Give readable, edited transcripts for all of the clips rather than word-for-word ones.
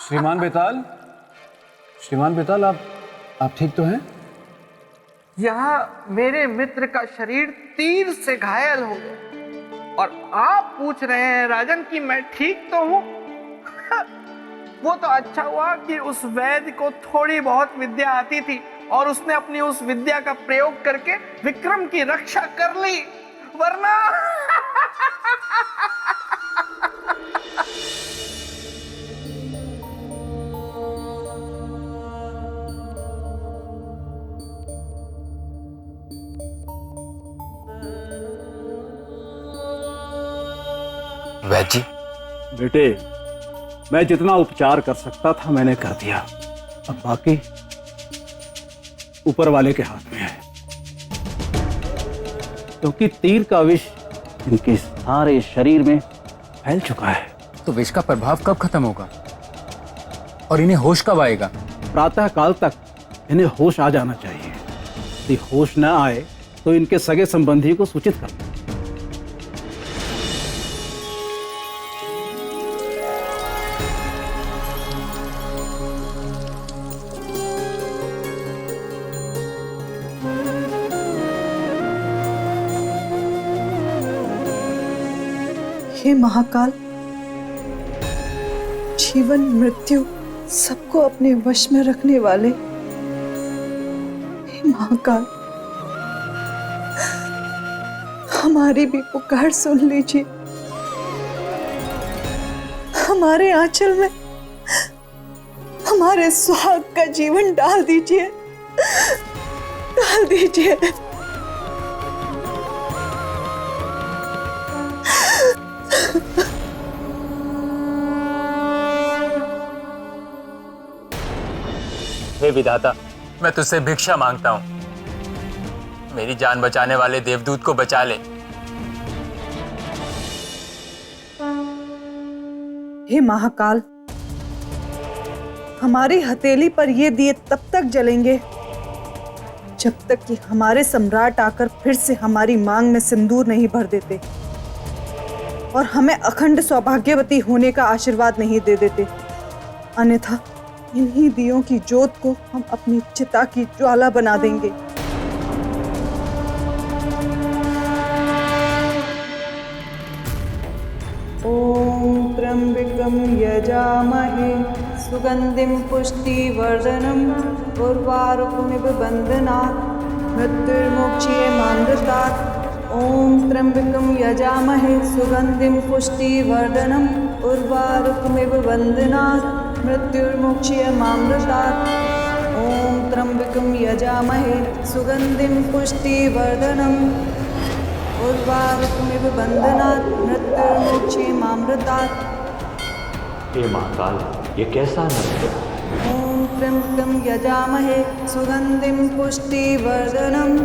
श्रीमान बेताल, श्रीमान बेताल, आप ठीक तो हैं? यहाँ मेरे मित्र का शरीर तीर से घायल हो गया और आप पूछ रहे हैं राजन कि मैं ठीक तो हूँ। वो तो अच्छा हुआ कि उस वैद्य को थोड़ी बहुत विद्या आती थी और उसने अपनी उस विद्या का प्रयोग करके विक्रम की रक्षा कर ली, वरना वैद्य जी। बेटे, मैं जितना उपचार कर सकता था मैंने कर दिया। अब बाकी ऊपर वाले के हाथ में है, क्योंकि तीर का विष इनके सारे शरीर में फैल चुका है। तो विष का प्रभाव कब खत्म होगा और इन्हें होश कब आएगा? प्रातः काल तक इन्हें होश आ जाना चाहिए। यदि होश न आए तो इनके सगे संबंधी को सूचित करना। हे महाकाल, जीवन मृत्यु सबको अपने वश में रखने वाले हे महाकाल, हमारी भी पुकार सुन लीजिए। हमारे आंचल में हमारे सुहाग का जीवन डाल दीजिए, डाल दीजिए। हे विधाता, मैं तुझसे भिक्षा मांगता हूं। मेरी जान बचाने वाले देवदूत को बचा ले। हे महाकाल, हमारी हथेली पर ये दिए तब तक जलेंगे जब तक कि हमारे सम्राट आकर फिर से हमारी मांग में सिंदूर नहीं भर देते और हमें अखंड सौभाग्यवती होने का आशीर्वाद नहीं दे देते। अन्यथा इन्हीं दियों की ज्योत को हम अपनी चिता की ज्वाला बना देंगे। ओम त्र्यंबकं यजामहे सुगंधिं पुष्टिवर्धनम् उर्वारुकमिव बन्धनात् मृत्युर्मुक्षीयमामृतात्। ओम त्र्यंबकं यजामहे सुगंधिं पुष्टिवर्धनम् उर्वारुकमिव बन्धनात् मृत्युर्मुक्षीयमामृतात्। ओम त्र्यंबकं यजामहे सुगंधिं पुष्टिवर्धनम् उर्वारुकमिव बन्धनात् मृत्युर्मुक्षीयमामृतात्। हे महाकाल, ये कैसा नृत्य? ओम त्र्यंबकं यजामहे सुगंधिं पुष्टिवर्धनम्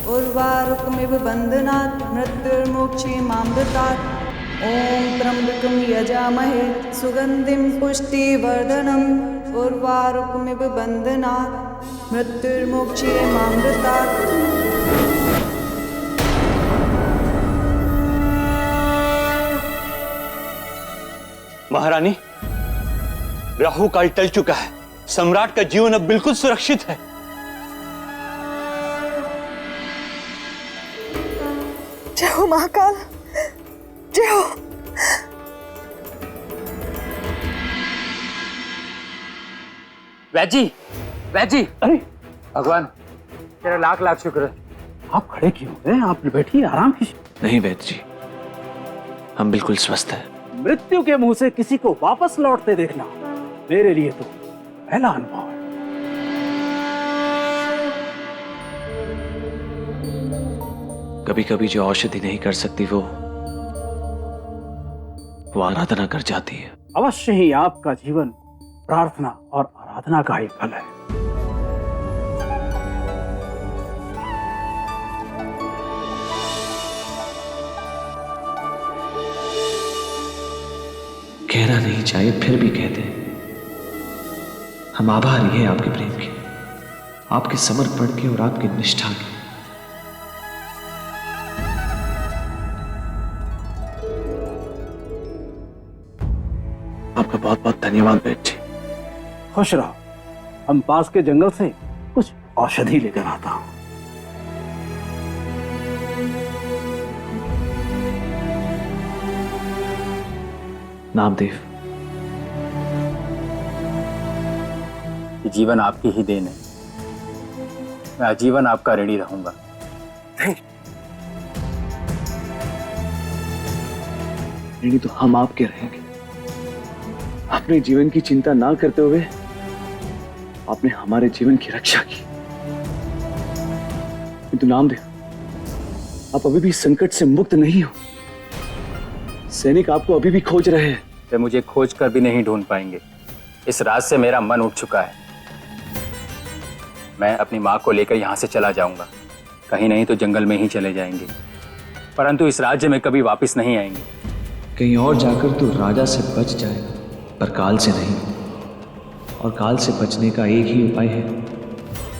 उर्वारुकमिव बन्धनात् मृत्युर्मुक्षीयमामृतात्। ओम त्र्यंबकं यजामहे सुगंधिं पुष्टिवर्धनम् उर्वारुकमिव बन्धनात् मृत्युर्मुक्षीयमामृतात्। महारानी, राहु काल टल चुका है। सम्राट का जीवन अब बिल्कुल सुरक्षित है। जय हो महाकाल, जय हो। वैद्य जी, वैद्य जी। अरे भगवान, तेरा लाख लाख शुक्र है। आप खड़े क्यों हैं? आप बैठिए, आराम कीजिए। नहीं वैद्य जी, हम बिल्कुल स्वस्थ हैं। मृत्यु के मुंह से किसी को वापस लौटते देखना मेरे लिए तो पहला अनुभव है। कभी कभी जो औषधि नहीं कर सकती वो आराधना कर जाती है। अवश्य ही आपका जीवन प्रार्थना और आराधना का ही फल है। कहना नहीं चाहिए, फिर भी कहते हैं। हम आभारी हैं आपके प्रेम के, आपके समर्पण के और आपकी निष्ठा के। आपका बहुत बहुत धन्यवाद बेट जी। खुश रहो, हम पास के जंगल से कुछ औषधि लेकर आता हूं। नामदेव, ये जीवन आपकी ही देन है। मैं आजीवन आपका ऋणी रहूंगा। ऋणी तो हम आपके रहेंगे। अपने जीवन की चिंता ना करते हुए आपने हमारे जीवन की रक्षा की। किंतु नामदेव, आप अभी भी संकट से मुक्त नहीं हो। सैनिक आपको अभी भी खोज रहे हैं। वे मुझे खोज कर भी नहीं ढूंढ पाएंगे। इस रात से मेरा मन उठ चुका है। मैं अपनी माँ को लेकर यहाँ से चला जाऊंगा। कहीं नहीं तो जंगल में ही चले जाएंगे, परंतु इस राज्य में कभी वापस नहीं आएंगे। कहीं और जाकर तो राजा से बच जाएगा, पर काल से नहीं। और काल से बचने का एक ही उपाय है,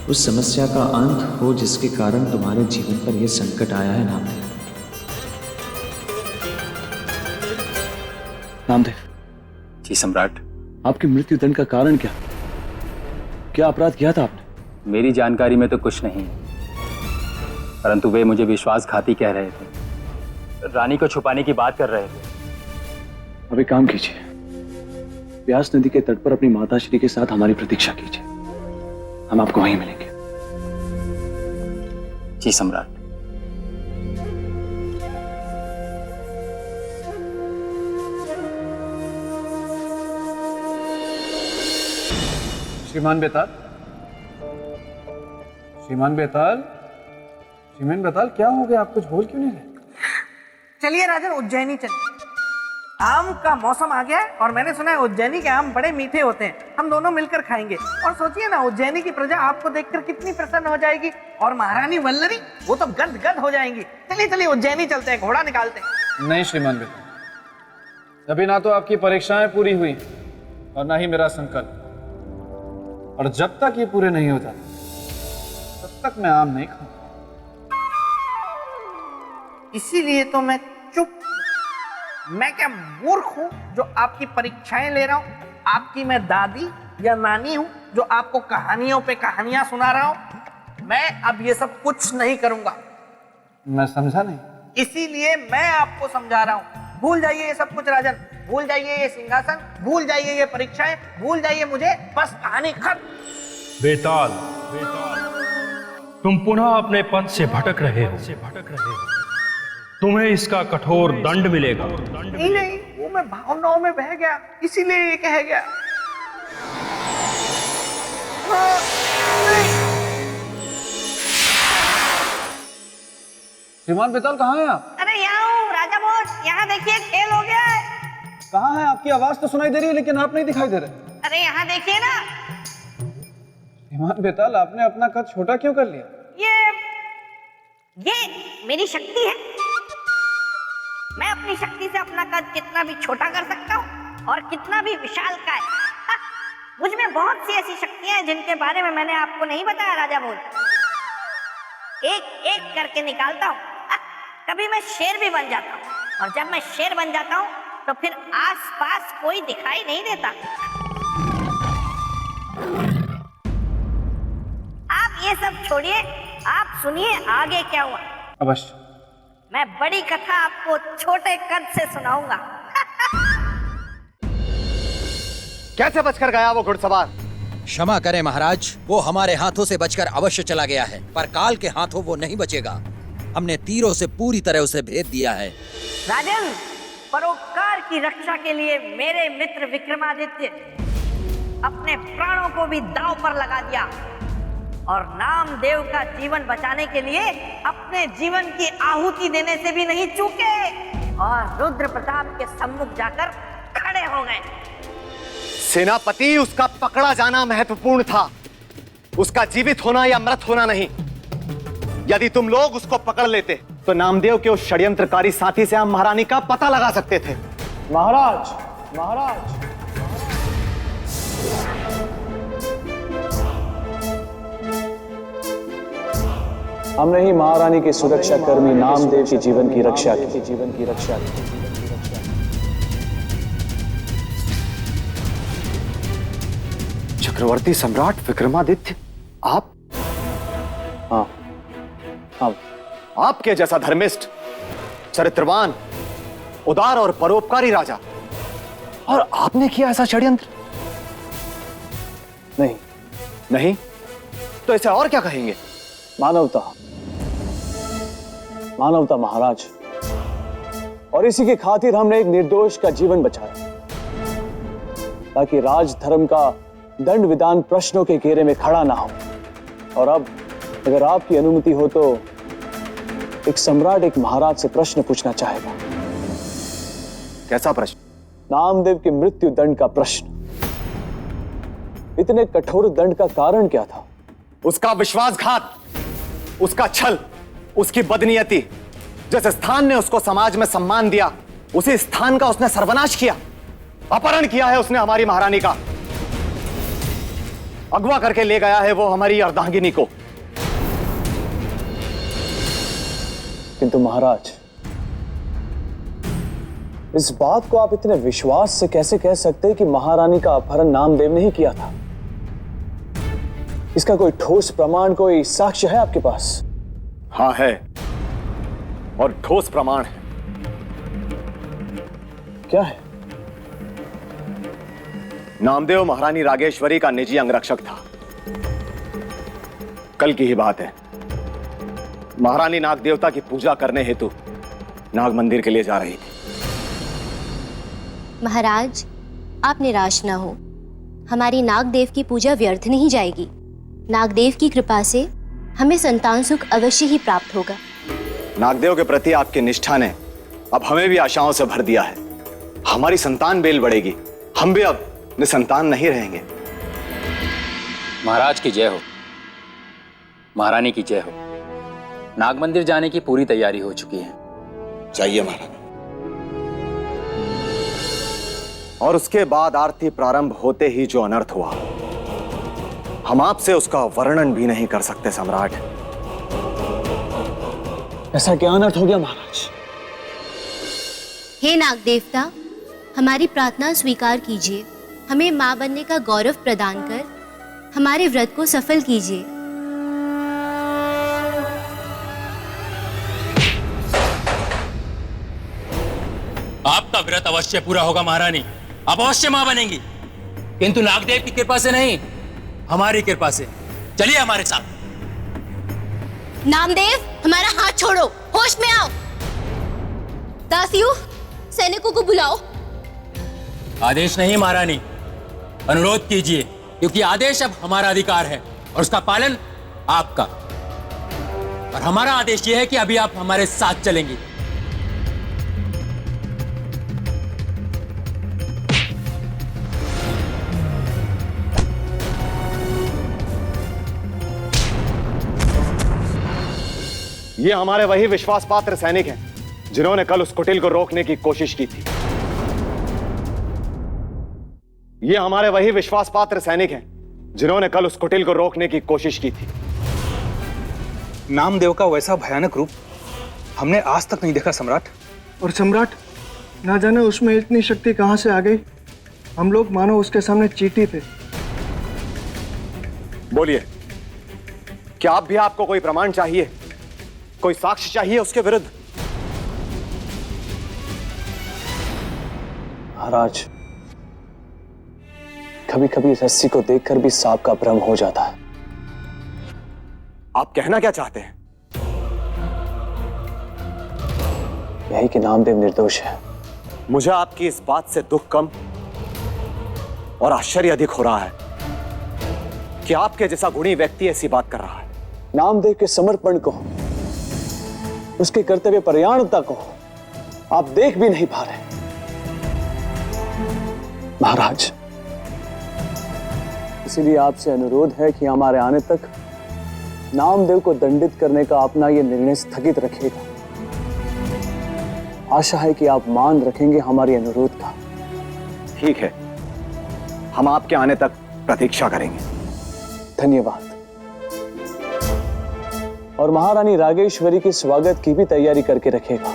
उस समस्या का अंत हो जिसके कारण तुम्हारे जीवन पर यह संकट आया है। नामदेव, नामदेव जी सम्राट। आपकी मृत्यु दंड का कारण क्या? क्या अपराध किया था आपने? मेरी जानकारी में तो कुछ नहीं है, परंतु वे मुझे विश्वासघाती कह रहे थे। रानी को छुपाने की बात कर रहे थे। अब एक काम कीजिए, व्यास नदी के तट पर अपनी माता श्री के साथ हमारी प्रतीक्षा कीजिए। हम आपको वहीं मिलेंगे। जी सम्राट। श्रीमान बेताल, श्रीमान बेताल, श्रीमान बेताल, क्या हो गया? आप कुछ बोल क्यों नहीं रहे? चलिए राजन, उज्जैनी चलिए। आम का मौसम आ गया है और मैंने सुना है उज्जैनी के आम बड़े मीठे होते हैं। हम दोनों मिलकर खाएंगे। और सोचिए ना, उज्जैनी की प्रजा आपको देखकर कितनी प्रसन्न हो जाएगी, और महारानी वल्लरी वो तो गद गद हो जाएंगी। चलिए चलिए उज्जैनी चलते हैं, घोड़ा निकालते हैं। नहीं श्रीमान बेताल, अभी ना तो आपकी परीक्षाएं पूरी हुई और ना ही मेरा संकल्प। और जब तक ये पूरे नहीं हो जाते तब तक मैं आम नहीं खाऊंगा। इसीलिए तो मैं चुप। मैं क्या मूर्ख हूं जो आपकी परीक्षाएं ले रहा हूं? आपकी मैं दादी या नानी हूं जो आपको कहानियों पे कहानियां सुना रहा हूं? मैं अब ये सब कुछ नहीं करूंगा। मैं समझा नहीं। इसीलिए मैं आपको समझा रहा हूं। भूल जाइए ये सब कुछ राजन, भूल जाइए ये सिंहासन, भूल जाइए ये परीक्षाएं, भूल जाइए मुझे, बस कहानी खत्म। बेताल, तुम पुनः अपने पद से भटक रहे हो। तुम्हें इसका कठोर दंड मिलेगा। नहीं नहीं, वो मैं भावनाओं में बह गया, इसीलिए ये कह गया। श्रीमान बेताल, कहाँ हैं आप? अरे यहाँ हूँ राजा भोज, यहाँ देखिए खेल हो गया है। कहाँ हैं? आपकी आवाज तो सुनाई दे रही है लेकिन आप नहीं दिखाई दे रहे। अरे यहाँ देखिए ना। श्रीमान बेताल, आपने अपना कद छोटा क्यों कर लिया? ये मेरी शक्ति है। मैं अपनी शक्ति से अपना कद कितना भी छोटा कर सकता हूँ और कितना भी विशालकाय। मुझ में बहुत सी ऐसी शक्तियां हैं जिनके बारे में मैंने आपको नहीं बताया राजा भोज। एक एक करके निकालता हूँ। कभी मैं शेर भी बन जाता हूँ, और जब मैं शेर बन जाता हूँ तो फिर आसपास कोई दिखाई नहीं देता। आप ये सब छोड़िए, आप सुनिए आगे क्या हुआ। अवश्य। मैं बड़ी कथा आपको छोटे कद से सुनाऊंगा। कैसे बचकर गया वो घुड़सवार? क्षमा करें महाराज, वो हमारे हाथों से बचकर अवश्य चला गया है, पर काल के हाथों वो नहीं बचेगा। हमने तीरों से पूरी तरह उसे भेद दिया है। राजन, परोपकार की रक्षा के लिए मेरे मित्र विक्रमादित्य अपने प्राणों को भी दांव पर लगा दिया, और नामदेव का जीवन बचाने के लिए अपने जीवन की आहुति देने से भी नहीं चूके, और रुद्र प्रताप के सम्मुख जाकर खड़े हो गए। सेनापति, उसका पकड़ा जाना महत्वपूर्ण था, उसका जीवित होना या मृत होना नहीं। यदि तुम लोग उसको पकड़ लेते तो नामदेव के उस षड्यंत्रकारी साथी से हम महारानी का पता लगा सकते थे। महाराज, महाराज, हमने ही महारानी के सुरक्षा कर्मी नामदेव के जीवन की रक्षा की। चक्रवर्ती सम्राट विक्रमादित्य, आप? हाँ हाँ, आपके जैसा धर्मिष्ठ, चरित्रवान, उदार और परोपकारी राजा, और आपने किया ऐसा षड्यंत्र? नहीं, नहीं तो इसे और क्या कहेंगे? मानवता, मानवता महाराज। और इसी की खातिर हमने एक निर्दोष का जीवन बचाया, ताकि राजधर्म का दंड विधान प्रश्नों के घेरे में खड़ा ना हो। और अब अगर आपकी अनुमति हो तो एक सम्राट एक महाराज से प्रश्न पूछना चाहेगा। कैसा प्रश्न? नामदेव के मृत्यु दंड का प्रश्न। इतने कठोर दंड का कारण क्या था? उसका विश्वासघात, उसका छल, उसकी बदनीयती। जिस स्थान ने उसको समाज में सम्मान दिया, उसी स्थान का उसने सर्वनाश किया। अपहरण किया है उसने हमारी महारानी का, अगवा करके ले गया है वो हमारी अर्धांगिनी को। किंतु महाराज, इस बात को आप इतने विश्वास से कैसे कह सकते हैं कि महारानी का अपहरण नामदेव ने ही किया था? इसका कोई ठोस प्रमाण, कोई साक्ष्य है आपके पास? हाँ है, और ठोस प्रमाण है। क्या है? नामदेव महारानी रागेश्वरी का निजी अंगरक्षक था। कल की ही बात है, महारानी नाग देवता की पूजा करने हेतु नाग मंदिर के लिए जा रही थी। महाराज, आप निराश न हो, हमारी नागदेव की पूजा व्यर्थ नहीं जाएगी। नागदेव की कृपा से हमें संतान सुख अवश्य ही प्राप्त होगा। नागदेव के प्रति आपकी निष्ठा ने अब हमें भी आशाओं से भर दिया है। हमारी संतान बेल बढ़ेगी, हम भी अब निसंतान नहीं रहेंगे। महाराज की जय हो, महारानी की जय हो। नाग मंदिर जाने की पूरी तैयारी हो चुकी है। चाहिए महारानी। और उसके बाद आरती प्रारंभ होते ही जो अनर्थ हुआ, हम आपसे उसका वर्णन भी नहीं कर सकते सम्राट। ऐसा क्या अनर्थ हो गया महाराज? हे नाग देवता, हमारी प्रार्थना स्वीकार कीजिए। हमें मां बनने का गौरव प्रदान कर हमारे व्रत को सफल कीजिए। आपका व्रत अवश्य पूरा होगा महारानी, आप अवश्य मां बनेंगी, किंतु नागदेव की कृपा से नहीं, हमारी कृपा से। चलिए हमारे साथ। नामदेव, हमारा हाथ छोड़ो, होश में आओ। दासियों, सैनिकों को बुलाओ। आदेश नहीं महारानी, अनुरोध कीजिए, क्योंकि आदेश अब हमारा अधिकार है और उसका पालन आपका। और हमारा आदेश यह है कि अभी आप हमारे साथ चलेंगी। ये हमारे वही विश्वास पात्र सैनिक हैं जिन्होंने कल उस कुटिल को रोकने की कोशिश की थी। ये हमारे वही विश्वास पात्र सैनिक हैं जिन्होंने कल उस कुटिल को रोकने की कोशिश की थी। नामदेव का वैसा भयानक रूप हमने आज तक नहीं देखा सम्राट। और सम्राट, ना जाने उसमें इतनी शक्ति कहां से आ गई। हम लोग मानो उसके सामने चींटी थे। बोलिए, क्या आप भी आपको कोई प्रमाण चाहिए, कोई साक्ष्य चाहिए उसके विरुद्ध? महाराज, कभी कभी रस्सी को देखकर भी सांप का भ्रम हो जाता है। आप कहना क्या चाहते हैं? यही कि नामदेव निर्दोष है। मुझे आपकी इस बात से दुख कम और आश्चर्य अधिक हो रहा है कि आपके जैसा गुणी व्यक्ति ऐसी बात कर रहा है। नामदेव के समर्पण को, उसके कर्तव्य परायणता को आप देख भी नहीं पा रहे। महाराज, इसीलिए आपसे अनुरोध है कि हमारे आने तक नामदेव को दंडित करने का अपना यह निर्णय स्थगित रखिएगा। आशा है कि आप मान रखेंगे हमारी अनुरोध का। ठीक है, हम आपके आने तक प्रतीक्षा करेंगे। धन्यवाद। और महारानी रागेश्वरी के स्वागत की भी तैयारी करके रखेगा।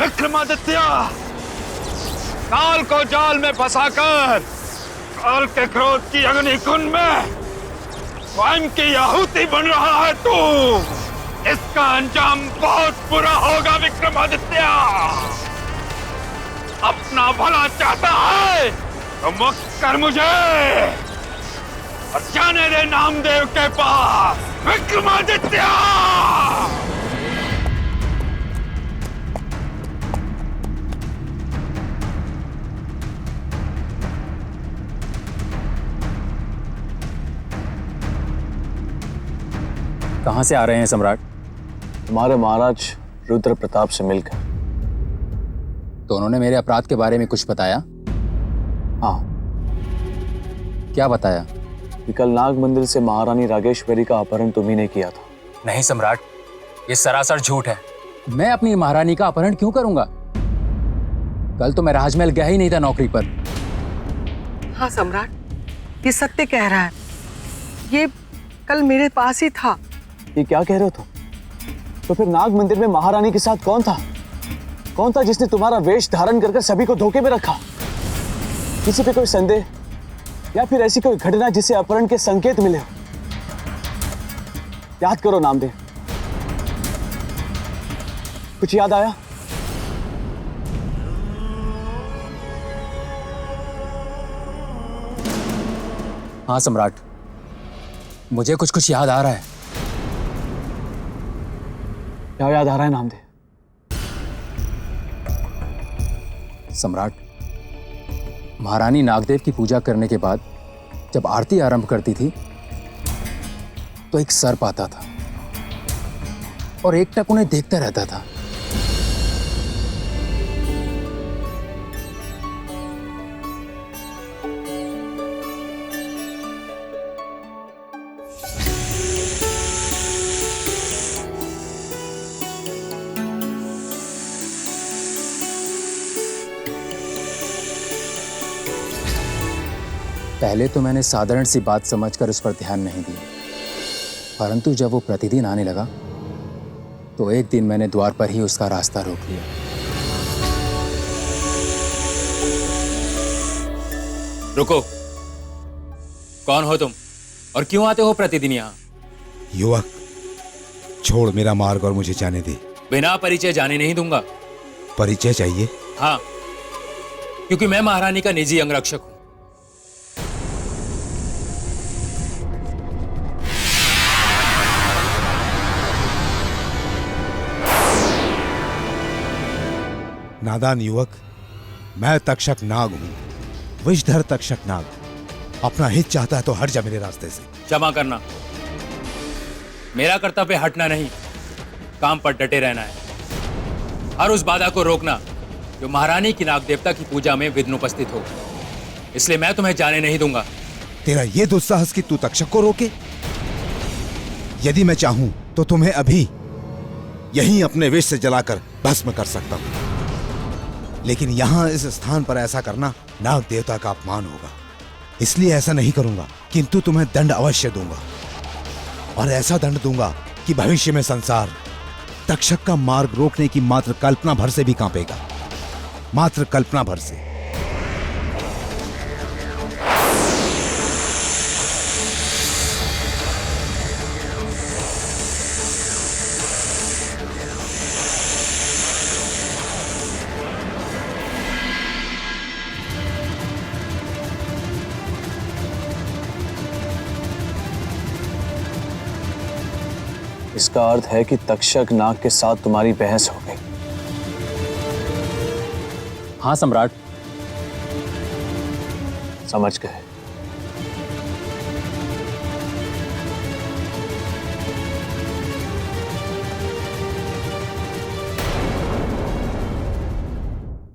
विक्रमादित्य, काल को जाल में फंसाकर काल के क्रोध की अग्निकुंड में स्वयं की आहुति बन रहा है तू। इसका अंजाम बहुत बुरा होगा विक्रमादित्य। अपना भला चाहता है तो मुक्त कर मुझे और जाने दे नामदेव के पास। विक्रमादित्य! कहां से आ रहे हैं सम्राट? तुम्हारे महाराज रुद्र प्रताप से मिलकर। तो उन्होंने मेरे अपराध के बारे में कुछ बताया? हाँ। क्या बताया? कि कल नाग मंदिर से महारानी रागेश्वरी का अपहरण तुम्ही ने किया था। नहीं सम्राट, ये सरासर झूठ है। मैं अपनी महारानी का अपहरण क्यों करूंगा? कल तो मैं राजमहल गया ही नहीं था नौकरी पर। हाँ सम्राट, ये सत्य कह रहा है। ये कल मेरे पास ही था। ये क्या कह रहे हो तुम? तो फिर नाग मंदिर में महारानी के साथ कौन था? कौन था जिसने तुम्हारा वेश धारण कर सभी को धोखे में रखा? किसी पे कोई संदेह या फिर ऐसी कोई घटना जिसे अपहरण के संकेत मिले हो? याद करो नामदेव, कुछ याद आया? हाँ सम्राट, मुझे कुछ कुछ याद आ रहा है। क्या याद आ रहा है नामदेव? सम्राट, महारानी नागदेव की पूजा करने के बाद जब आरती आरंभ करती थी तो एक सर्प आता था और एकटक उन्हें देखता रहता था। पहले तो मैंने साधारण सी बात समझकर उस पर ध्यान नहीं दिया, परंतु जब वो प्रतिदिन आने लगा तो एक दिन मैंने द्वार पर ही उसका रास्ता रोक लिया। रुको, कौन हो तुम और क्यों आते हो प्रतिदिन यहाँ? युवक, छोड़ मेरा मार्ग और मुझे जाने दे। बिना परिचय जाने नहीं दूंगा। परिचय चाहिए? हाँ, क्योंकि मैं महारानी का निजी अंगरक्षक हूं। नादान युवक, मैं तक्षक नाग हूं, विषधर तक्षक नाग। अपना हित चाहता है तो हट जा मेरे रास्ते से। क्षमा करना, मेरा कर्तव्य हटना नहीं, काम पर डटे रहना है। हर उस बाधा को रोकना जो महारानी की नाग देवता की पूजा में विघ्न उपस्थित हो। इसलिए मैं तुम्हें जाने नहीं दूंगा। तेरा ये दुस्साहस कि तू तक्षक को रोके? यदि मैं चाहूं तो तुम्हें अभी यहीं अपने विष से जलाकर भस्म कर सकता हूं, लेकिन यहां इस स्थान पर ऐसा करना नाग देवता का अपमान होगा। इसलिए ऐसा नहीं करूंगा, किंतु तुम्हें दंड अवश्य दूंगा, और ऐसा दंड दूंगा कि भविष्य में संसार तक्षक का मार्ग रोकने की मात्र कल्पना भर से भी कांपेगा। मात्र कल्पना भर से। इसका अर्थ है कि तक्षक नाग के साथ तुम्हारी बहस हो गई। हाँ सम्राट, समझ गए।